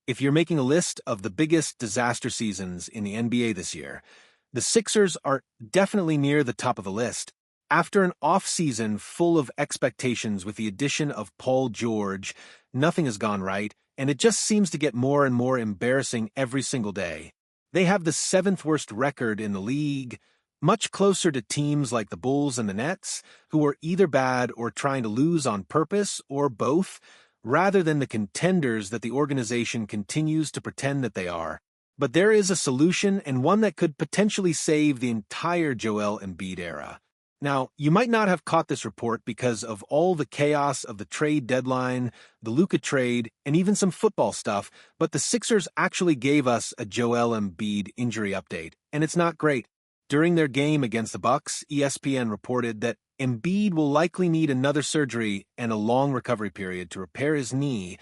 If you're making a list of the biggest disaster seasons in the NBA this year, the Sixers are definitely near the top of the list. After an off-season full of expectations with the addition of Paul George, nothing has gone right, and it just seems to get more and more embarrassing every single day. They have the seventh worst record in the league, much closer to teams like the Bulls and the Nets, who are either bad or trying to lose on purpose, or both, rather than the contenders that the organization continues to pretend that they are. But there is a solution, and one that could potentially save the entire Joel Embiid era. Now, you might not have caught this report because of all the chaos of the trade deadline, the Luka trade, and even some football stuff, but the Sixers actually gave us a Joel Embiid injury update, and it's not great. During their game against the Bucks, ESPN reported that Embiid will likely need another surgery and a long recovery period to repair his knee,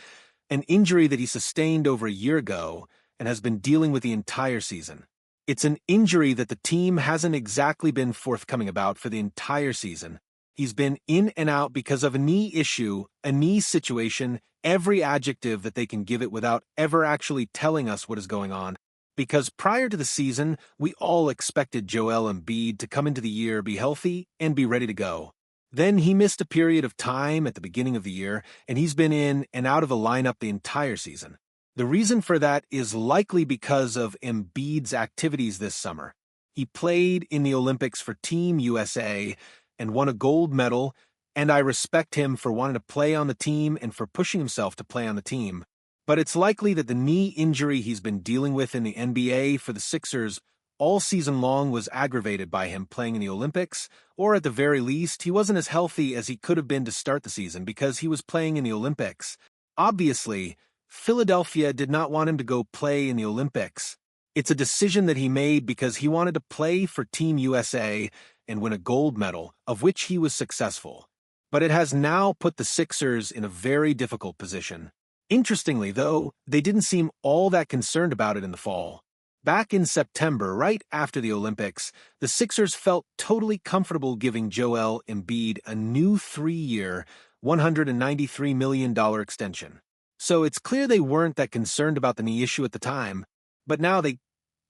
an injury that he sustained over a year ago and has been dealing with the entire season. It's an injury that the team hasn't exactly been forthcoming about for the entire season. He's been in and out because of a knee issue, a knee situation, every adjective that they can give it without ever actually telling us what is going on. Because prior to the season, we all expected Joel Embiid to come into the year, be healthy, and be ready to go. Then he missed a period of time at the beginning of the year, and he's been in and out of the lineup the entire season. The reason for that is likely because of Embiid's activities this summer. He played in the Olympics for Team USA and won a gold medal, and I respect him for wanting to play on the team and for pushing himself to play on the team. But it's likely that the knee injury he's been dealing with in the NBA for the Sixers all season long was aggravated by him playing in the Olympics, or at the very least, he wasn't as healthy as he could have been to start the season because he was playing in the Olympics. Obviously, Philadelphia did not want him to go play in the Olympics. It's a decision that he made because he wanted to play for Team USA and win a gold medal, of which he was successful. But it has now put the Sixers in a very difficult position. Interestingly, though, they didn't seem all that concerned about it in the fall. Back in September, right after the Olympics, the Sixers felt totally comfortable giving Joel Embiid a new 3-year, $193 million extension. So it's clear they weren't that concerned about the knee issue at the time, but now they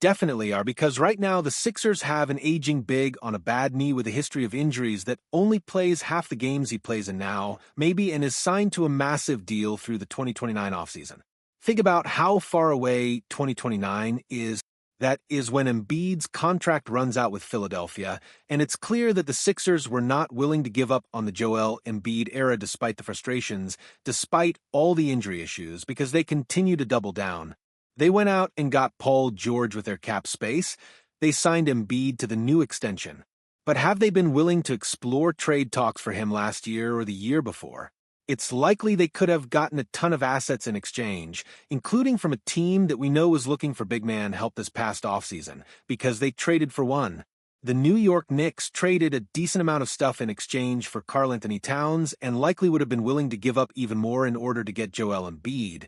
definitely are, because right now the Sixers have an aging big on a bad knee with a history of injuries that only plays half the games he plays in now, maybe, and is signed to a massive deal through the 2029 offseason. Think about how far away 2029 is. That is when Embiid's contract runs out with Philadelphia, and it's clear that the Sixers were not willing to give up on the Joel Embiid era despite the frustrations, despite all the injury issues, because they continue to double down. They went out and got Paul George with their cap space. They signed Embiid to the new extension. But have they been willing to explore trade talks for him last year or the year before? It's likely they could have gotten a ton of assets in exchange, including from a team that we know was looking for big man help this past offseason, because they traded for one. The New York Knicks traded a decent amount of stuff in exchange for Karl-Anthony Towns and likely would have been willing to give up even more in order to get Joel Embiid.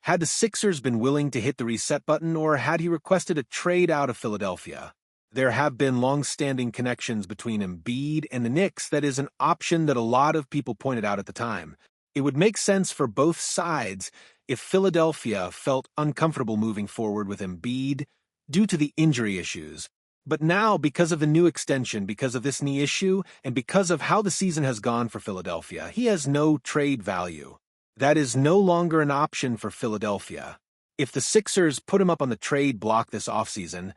Had the Sixers been willing to hit the reset button, or had he requested a trade out of Philadelphia? There have been long-standing connections between Embiid and the Knicks that is an option that a lot of people pointed out at the time. It would make sense for both sides if Philadelphia felt uncomfortable moving forward with Embiid due to the injury issues. But now, because of the new extension, because of this knee issue, and because of how the season has gone for Philadelphia, he has no trade value. That is no longer an option for Philadelphia. If the Sixers put him up on the trade block this offseason,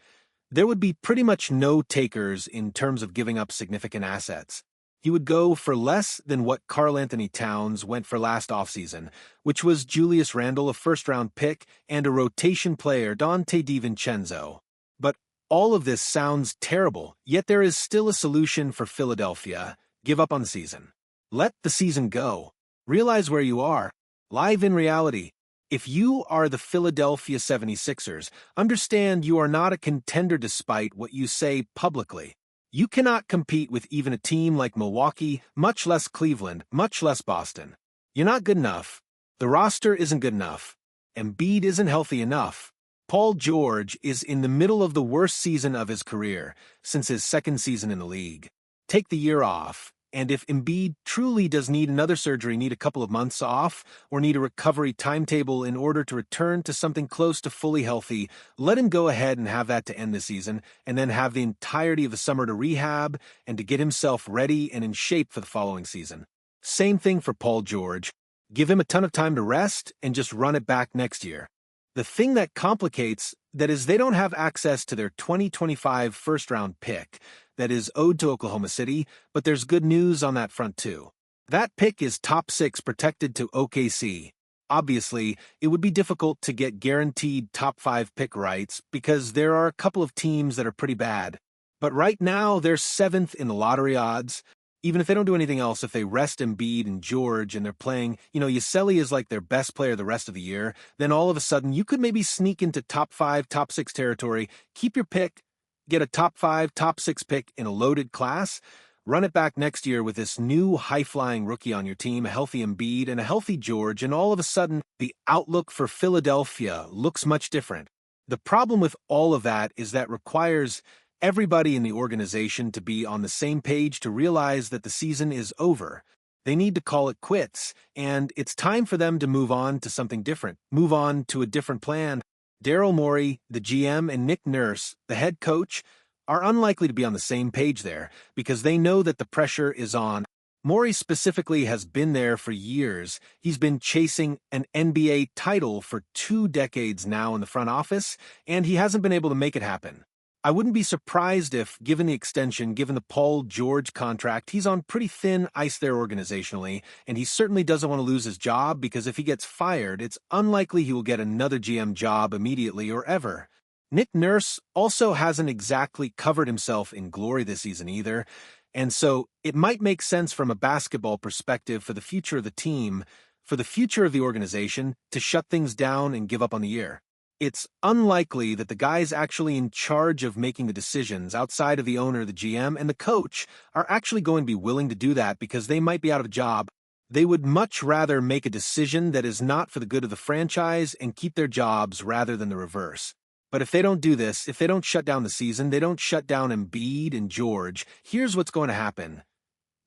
there would be pretty much no takers in terms of giving up significant assets. He would go for less than what Karl-Anthony Towns went for last offseason, which was Julius Randle, a first-round pick, and a rotation player, Dante DiVincenzo. But all of this sounds terrible, yet there is still a solution for Philadelphia. Give up on the season. Let the season go. Realize where you are. Live in reality. If you are the Philadelphia 76ers, understand you are not a contender despite what you say publicly. You cannot compete with even a team like Milwaukee, much less Cleveland, much less Boston. You're not good enough. The roster isn't good enough. Embiid isn't healthy enough. Paul George is in the middle of the worst season of his career since his second season in the league. Take the year off. And if Embiid truly does need another surgery, need a couple of months off, or need a recovery timetable in order to return to something close to fully healthy, let him go ahead and have that to end the season, and then have the entirety of the summer to rehab and to get himself ready and in shape for the following season. Same thing for Paul George. Give him a ton of time to rest and just run it back next year. The thing that complicates that is they don't have access to their 2025 first-round pick that is owed to Oklahoma City, but there's good news on that front too. That pick is top 6 protected to OKC. Obviously, it would be difficult to get guaranteed top 5 pick rights because there are a couple of teams that are pretty bad. But right now, they're 7th in the lottery odds. Even if they don't do anything else, if they rest Embiid and George and they're playing, Yaseli is like their best player the rest of the year, then all of a sudden you could maybe sneak into top 5, top 6 territory, keep your pick, get a top 5, top 6 pick in a loaded class, run it back next year with this new high-flying rookie on your team, a healthy Embiid and a healthy George, and all of a sudden the outlook for Philadelphia looks much different. The problem with all of that is that requires everybody in the organization to be on the same page to realize that the season is over. They need to call it quits, and it's time for them to move on to something different, move on to a different plan. Daryl Morey, the GM, and Nick Nurse, the head coach, are unlikely to be on the same page there because they know that the pressure is on. Morey specifically has been there for years. He's been chasing an NBA title for 2 decades now in the front office, and he hasn't been able to make it happen. I wouldn't be surprised if, given the extension, given the Paul George contract, he's on pretty thin ice there organizationally, and he certainly doesn't want to lose his job because if he gets fired, it's unlikely he will get another GM job immediately or ever. Nick Nurse also hasn't exactly covered himself in glory this season either, and so it might make sense from a basketball perspective for the future of the team, for the future of the organization, to shut things down and give up on the year. It's unlikely that the guys actually in charge of making the decisions outside of the owner, the GM, and the coach are actually going to be willing to do that because they might be out of a job. They would much rather make a decision that is not for the good of the franchise and keep their jobs rather than the reverse. But if they don't do this, if they don't shut down the season, they don't shut down Embiid and George, here's what's going to happen.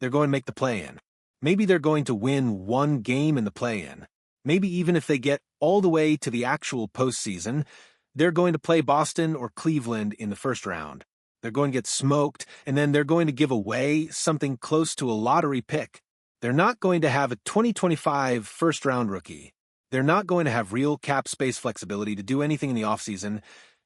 They're going to make the play-in. Maybe they're going to win 1 game in the play-in. Maybe even if they get all the way to the actual postseason, they're going to play Boston or Cleveland in the first round. They're going to get smoked, and then they're going to give away something close to a lottery pick. They're not going to have a 2025 first-round rookie. They're not going to have real cap space flexibility to do anything in the offseason,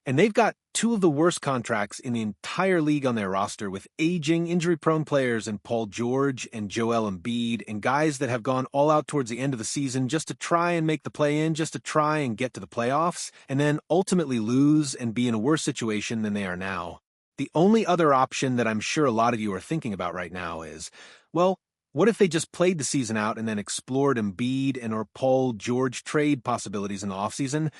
and they've got 2 of the worst contracts in the entire league on their roster with aging, injury-prone players in Paul George and Joel Embiid and guys that have gone all out towards the end of the season just to try and make the play-in, just to try and get to the playoffs, and then ultimately lose and be in a worse situation than they are now. The only other option that I'm sure a lot of you are thinking about right now is, well, what if they just played the season out and then explored Embiid and or Paul George trade possibilities in the offseason?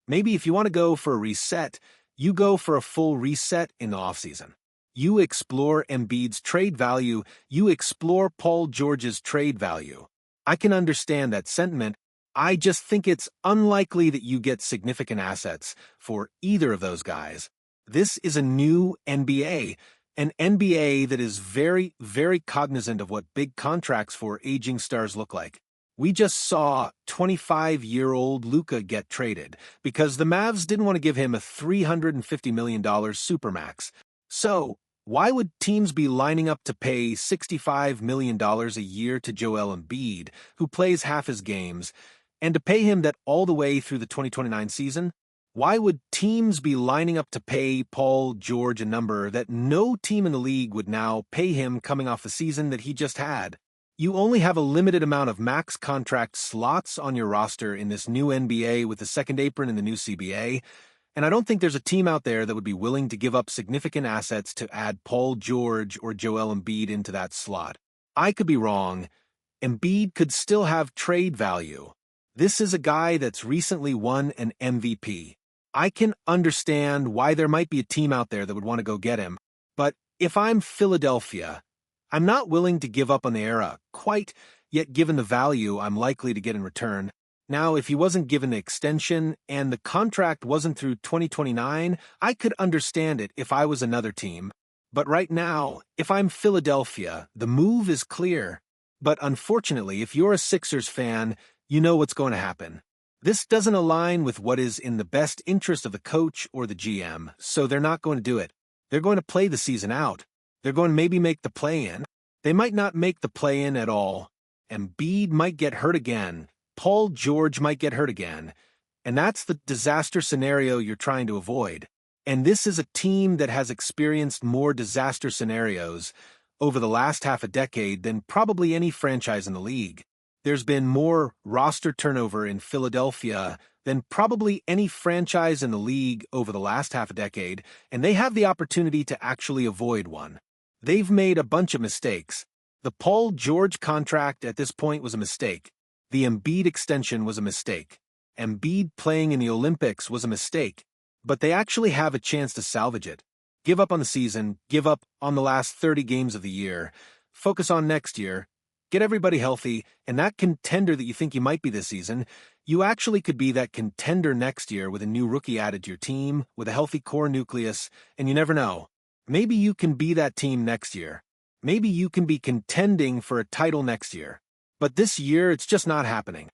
Maybe if you want to go for a reset, you go for a full reset in the offseason. You explore Embiid's trade value, you explore Paul George's trade value. I can understand that sentiment. I just think it's unlikely that you get significant assets for either of those guys. This is a new NBA, an NBA that is very, very cognizant of what big contracts for aging stars look like. We just saw 25-year-old Luka get traded because the Mavs didn't want to give him a $350 million supermax. So, why would teams be lining up to pay $65 million a year to Joel Embiid, who plays half his games, and to pay him that all the way through the 2029 season? Why would teams be lining up to pay Paul George a number that no team in the league would now pay him coming off the season that he just had? You only have a limited amount of max contract slots on your roster in this new NBA with the second apron and the new CBA, and I don't think there's a team out there that would be willing to give up significant assets to add Paul George or Joel Embiid into that slot. I could be wrong. Embiid could still have trade value. This is a guy that's recently won an MVP. I can understand why there might be a team out there that would want to go get him, but if I'm Philadelphia, I'm not willing to give up on the era quite yet given the value I'm likely to get in return. Now, if he wasn't given the extension and the contract wasn't through 2029, I could understand it if I was another team. But right now, if I'm Philadelphia, the move is clear. But unfortunately, if you're a Sixers fan, you know what's going to happen. This doesn't align with what is in the best interest of the coach or the GM, so they're not going to do it. They're going to play the season out. They're going to maybe make the play-in. They might not make the play-in at all. Embiid might get hurt again. Paul George might get hurt again. And that's the disaster scenario you're trying to avoid. And this is a team that has experienced more disaster scenarios over the last half a decade than probably any franchise in the league. There's been more roster turnover in Philadelphia than probably any franchise in the league over the last half a decade, and they have the opportunity to actually avoid one. They've made a bunch of mistakes. The Paul George contract at this point was a mistake. The Embiid extension was a mistake. Embiid playing in the Olympics was a mistake. But they actually have a chance to salvage it. Give up on the season, give up on the last 30 games of the year, focus on next year, get everybody healthy, and that contender that you think you might be this season, you actually could be that contender next year with a new rookie added to your team, with a healthy core nucleus, and you never know. Maybe you can be that team next year. Maybe you can be contending for a title next year. But this year, it's just not happening.